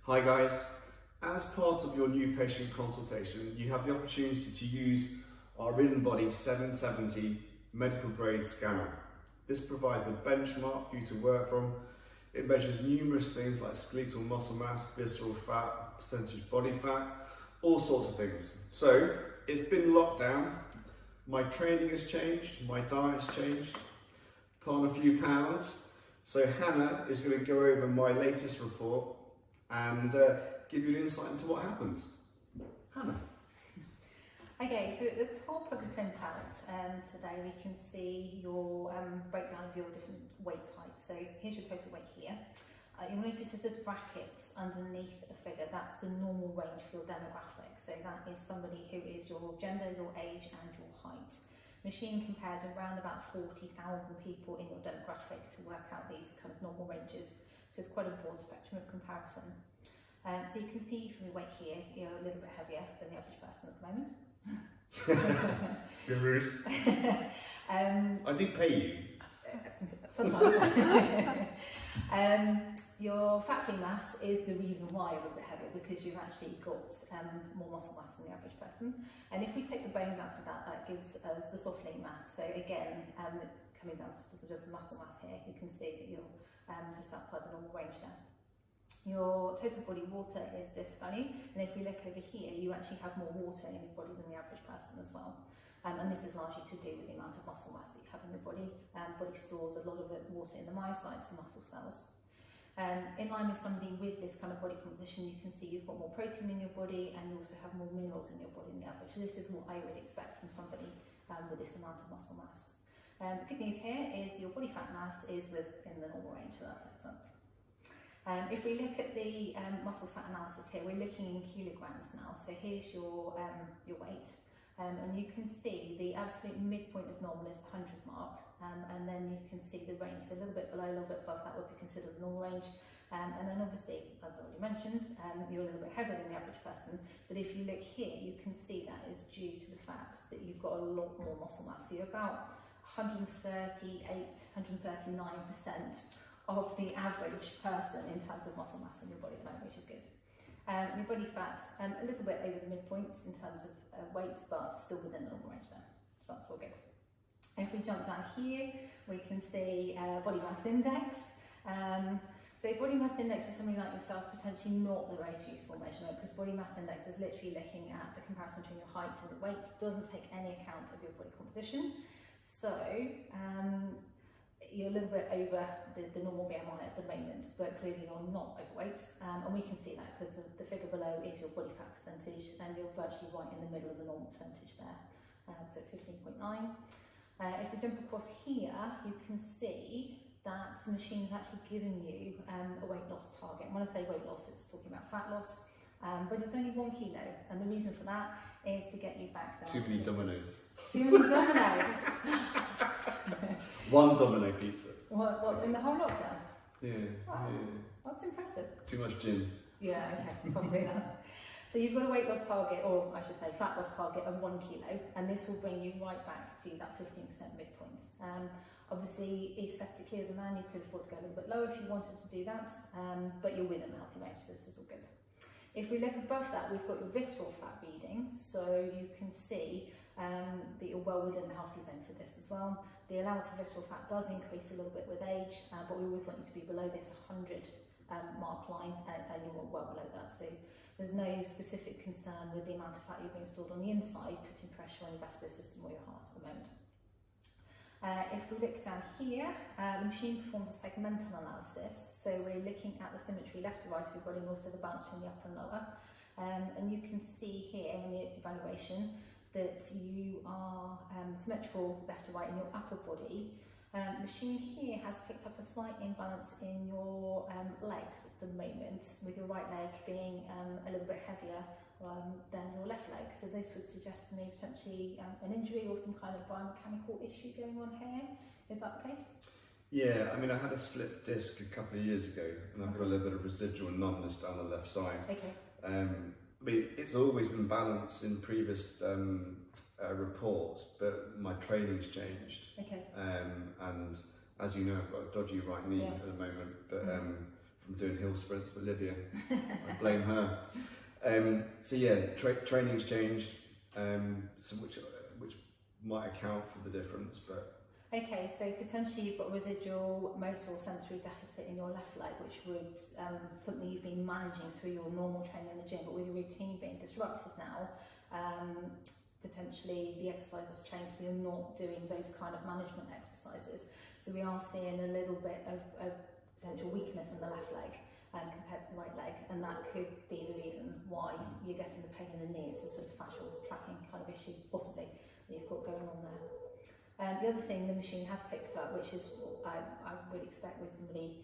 Hi guys, as part of your new patient consultation, you have the opportunity to use our Inbody 770 medical grade scanner. This provides a benchmark for you to work from. It measures numerous things like skeletal muscle mass, visceral fat, percentage body fat, all sorts of things. So it's been locked down, my training has changed, my diet's changed, put on a few pounds. So Hannah is going to go over my latest report and give you an insight into what happens. Hannah. Okay, so at the top of the printout today we can see your breakdown of your different weight types. So here's your total weight here. You'll notice that there's brackets underneath a figure. That's the normal range for your demographic. So that is somebody who is your gender, your age and your height. Machine compares around about 40,000 people in your demographic to work out these kind of normal ranges. So it's quite a broad spectrum of comparison. So you can see from your weight here, you're a little bit heavier than the average person at the moment. You're rude. I do pay you. Sometimes. Your fat-free mass is the reason why you're a little bit heavier, because you've actually got more muscle mass than the average person. And if we take the bones out of that, that gives us the soft lean mass. So again, coming down to just the muscle mass here, you can see that you're just outside the normal range there. Your total body water is this value, and if we look over here, you actually have more water in your body than the average person as well. And this is largely to do with the amount of muscle mass that you have in the body. Body stores a lot of water in the myocytes, the muscle cells. In line with somebody with this kind of body composition, you can see you've got more protein in your body and you also have more minerals in your body than the average. So this is what I would expect from somebody with this amount of muscle mass. The good news here is your body fat mass is within the normal range, so that's excellent. If we look at the muscle fat analysis here, we're looking in kilograms now. So here's your weight, and you can see the absolute midpoint of normal is the 100 mark, and then you can see the range. So a little bit below, a little bit above that would be considered the normal range. And then obviously, as I already mentioned, you're a little bit heavier than the average person. But if you look here, you can see that is due to the fact that you've got a lot more muscle mass. So you're about 138, 139% of the average person in terms of muscle mass in your body at the moment, which is good. Your body fat, a little bit over the midpoints in terms of weight, but still within the normal range there. So that's all good. If we jump down here, we can see body mass index. So body mass index for somebody like yourself, potentially not the most useful measurement, because body mass index is literally looking at the comparison between your height and your weight, doesn't take any account of your body composition. So you're a little bit over the normal BMI at the moment, but clearly you're not overweight, and we can see that because the figure below is your body fat percentage, and you're virtually right in the middle of the normal percentage there, so 15.9. If we jump across here, you can see that the machine's actually giving you a weight loss target. And when I say weight loss, it's talking about fat loss, but it's only 1 kilo, and the reason for that is to get you back down. Too many dominoes. Too many dominoes. One domino pizza. What, in the whole lockdown? Yeah, Wow. yeah. That's impressive. Too much gin. Yeah, okay, probably that. So you've got a weight loss target, or I should say fat loss target of 1 kilo, and this will bring you right back to that 15% midpoint. Obviously, aesthetically as a man, you could afford to go a little bit lower if you wanted to do that, but you're within a healthy range, so this is all good. If we look above that, we've got your visceral fat reading, so you can see that you're well within the healthy zone for this as well. The allowance for visceral fat does increase a little bit with age, but we always want you to be below this 100 mark line, and you're well below that. So there's no specific concern with the amount of fat you're being stored on the inside, putting pressure on your vascular system or your heart at the moment. If we look down here, the machine performs a segmental analysis. So we're looking at the symmetry left to right of your body, and also the balance between the upper and lower. And you can see here in the evaluation that you are symmetrical left to right in your upper body. The machine here has picked up a slight imbalance in your legs at the moment, with your right leg being a little bit heavier than your left leg. So this would suggest to me potentially an injury or some kind of biomechanical issue going on here. Is that the case? Yeah, I mean, I had a slipped disc a couple of years ago, and I've got a little bit of residual numbness down the left side. Okay. But it's always been balanced in previous reports, but my training's changed. Okay. And as you know, I've got a dodgy right knee at the moment, but from doing hill sprints with Lydia. I blame her. So yeah, training's changed, so which might account for the difference, but. Okay, so potentially you've got residual motor or sensory deficit in your left leg, which would something you've been managing through your normal training in the gym, but with your routine being disrupted now, potentially the exercise has changed, so you're not doing those kind of management exercises. So we are seeing a little bit of potential weakness in the left leg compared to the right leg, and that could be the reason why you're getting the pain in the knees, the sort of fascial tracking kind of issue possibly that you've got going on there. The other thing the machine has picked up, which is I would expect with somebody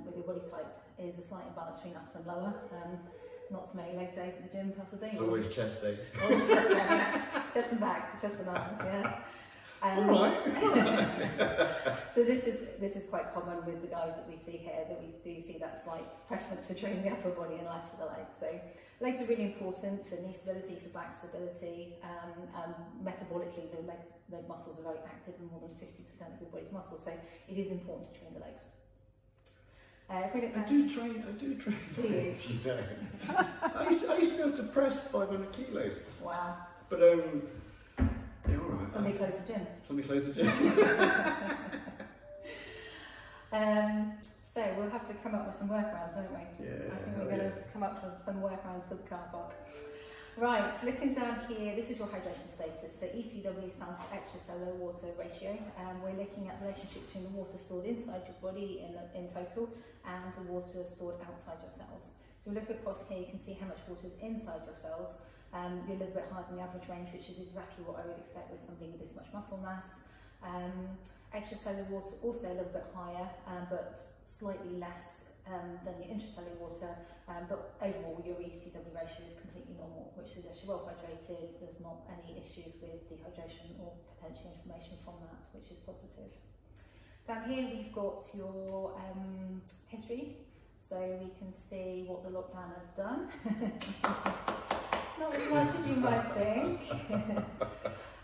with your body type, is a slight imbalance between upper and lower. Not so many leg days at the gym, possibly. It's always chest day. Always chest day. Chest and back, chest and arms, yeah. Alright. So this is quite common with the guys that we see here, that we do see that slight preference for training the upper body and less for the legs. So legs are really important for knee stability, for back stability, and metabolically the leg muscles are very active in more than 50% of your body's muscles, so it is important to train the legs. If we look I do train. Do you? Yeah. I used to be able to press 500 kilos. Wow. But yeah, all right. Somebody closed the gym. Somebody closed the gym. So we'll have to come up with some workarounds, won't we? Yeah. I think we're going to come up with some workarounds for the car park. Right, looking down here, this is your hydration status. So ECW stands for extracellular water ratio, and we're looking at the relationship between the water stored inside your body in total and the water stored outside your cells. So we look across here, you can see how much water is inside your cells. You're a little bit higher than the average range, which is exactly what I would expect with somebody with this much muscle mass. Extracellular water also a little bit higher, but slightly less than your intracellular water, but overall your ECW ratio is completely normal, which suggests you're well hydrated, there's not any issues with dehydration or potential inflammation from that, which is positive. Down here we've got your history, so we can see what the lockdown has done. Not as much as you might think.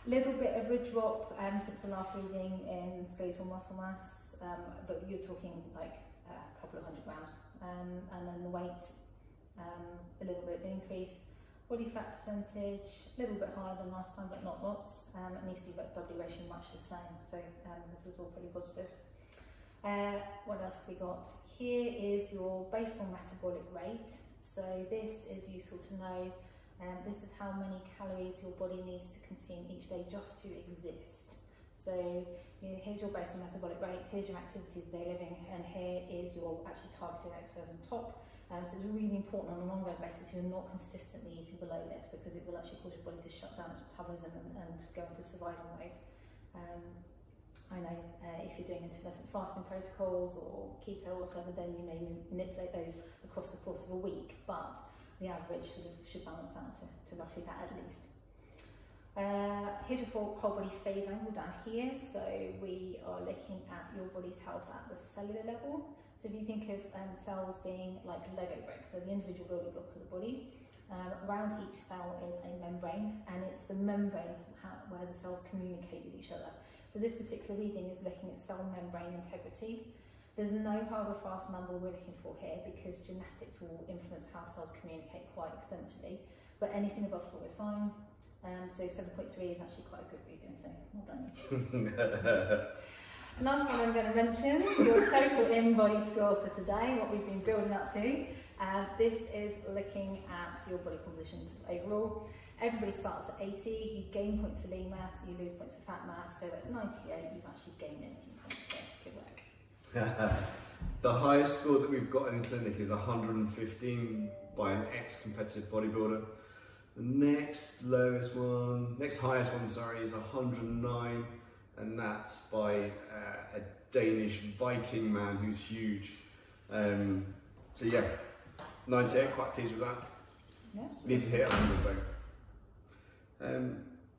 Little bit of a drop since the last reading in skeletal muscle mass, but you're talking like a couple of 100 grams, and then the weight a little bit increase. Body fat percentage a little bit higher than last time, but not lots, and ECW ratio much the same. So this is all pretty positive. What else have we got? Here is your basal metabolic rate. So this is useful to know. This is how many calories your body needs to consume each day just to exist. So here's your basal metabolic rate, here's your activities of daily living, and here is your actually targeted exercise on top. So it's really important on an ongoing basis you're not consistently eating below this, because it will actually cause your body to shut down its metabolism and go into survival mode. I know if you're doing intermittent fasting protocols or keto or whatever, then you may manipulate those across the course of a week, but the average sort of should balance out to roughly that at least. Here's your whole body phase angle down here. So we are looking at your body's health at the cellular level. So if you think of cells being like Lego bricks, so the individual building blocks of the body, around each cell is a membrane, and it's the membranes where the cells communicate with each other. So this particular reading is looking at cell membrane integrity. There's no hard or fast number we're looking for here, because genetics will influence how cells communicate quite extensively, but anything above 4 is fine. So 7.3 is actually quite a good reading, so well done. Last one I'm going to mention, your total Inbody score for today, what we've been building up to. This is looking at your body composition overall. Everybody starts at 80, you gain points for lean mass, you lose points for fat mass, so at 98 you've actually gained 18 points, so good work. The highest score that we've got in clinic is 115 by an ex-competitive bodybuilder. The next highest one, is 109, and that's by a Danish Viking man who's huge. So yeah, 98, quite pleased with that. Yes. Need to hit 100 though.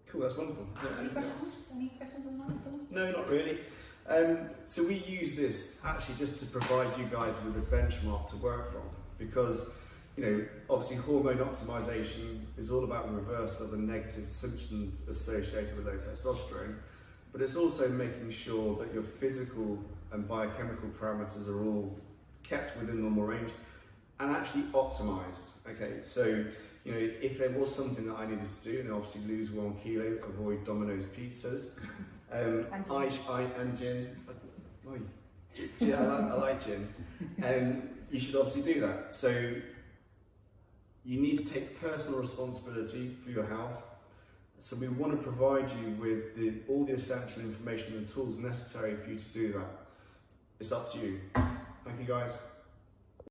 Cool, that's wonderful. Any questions? Any questions on that at all? No, not really. So we use this actually just to provide you guys with a benchmark to work from, because obviously hormone optimization is all about the reversal of the negative symptoms associated with low testosterone, but it's also making sure that your physical and biochemical parameters are all kept within normal range, and actually optimised. Okay, so you know, if there was something that I needed to do, and obviously lose 1 kilo, avoid Domino's pizzas, and gin. Oh, yeah, I like gin. You should obviously do that. So you need to take personal responsibility for your health. So we want to provide you with all the essential information and tools necessary for you to do that. It's up to you. Thank you, guys.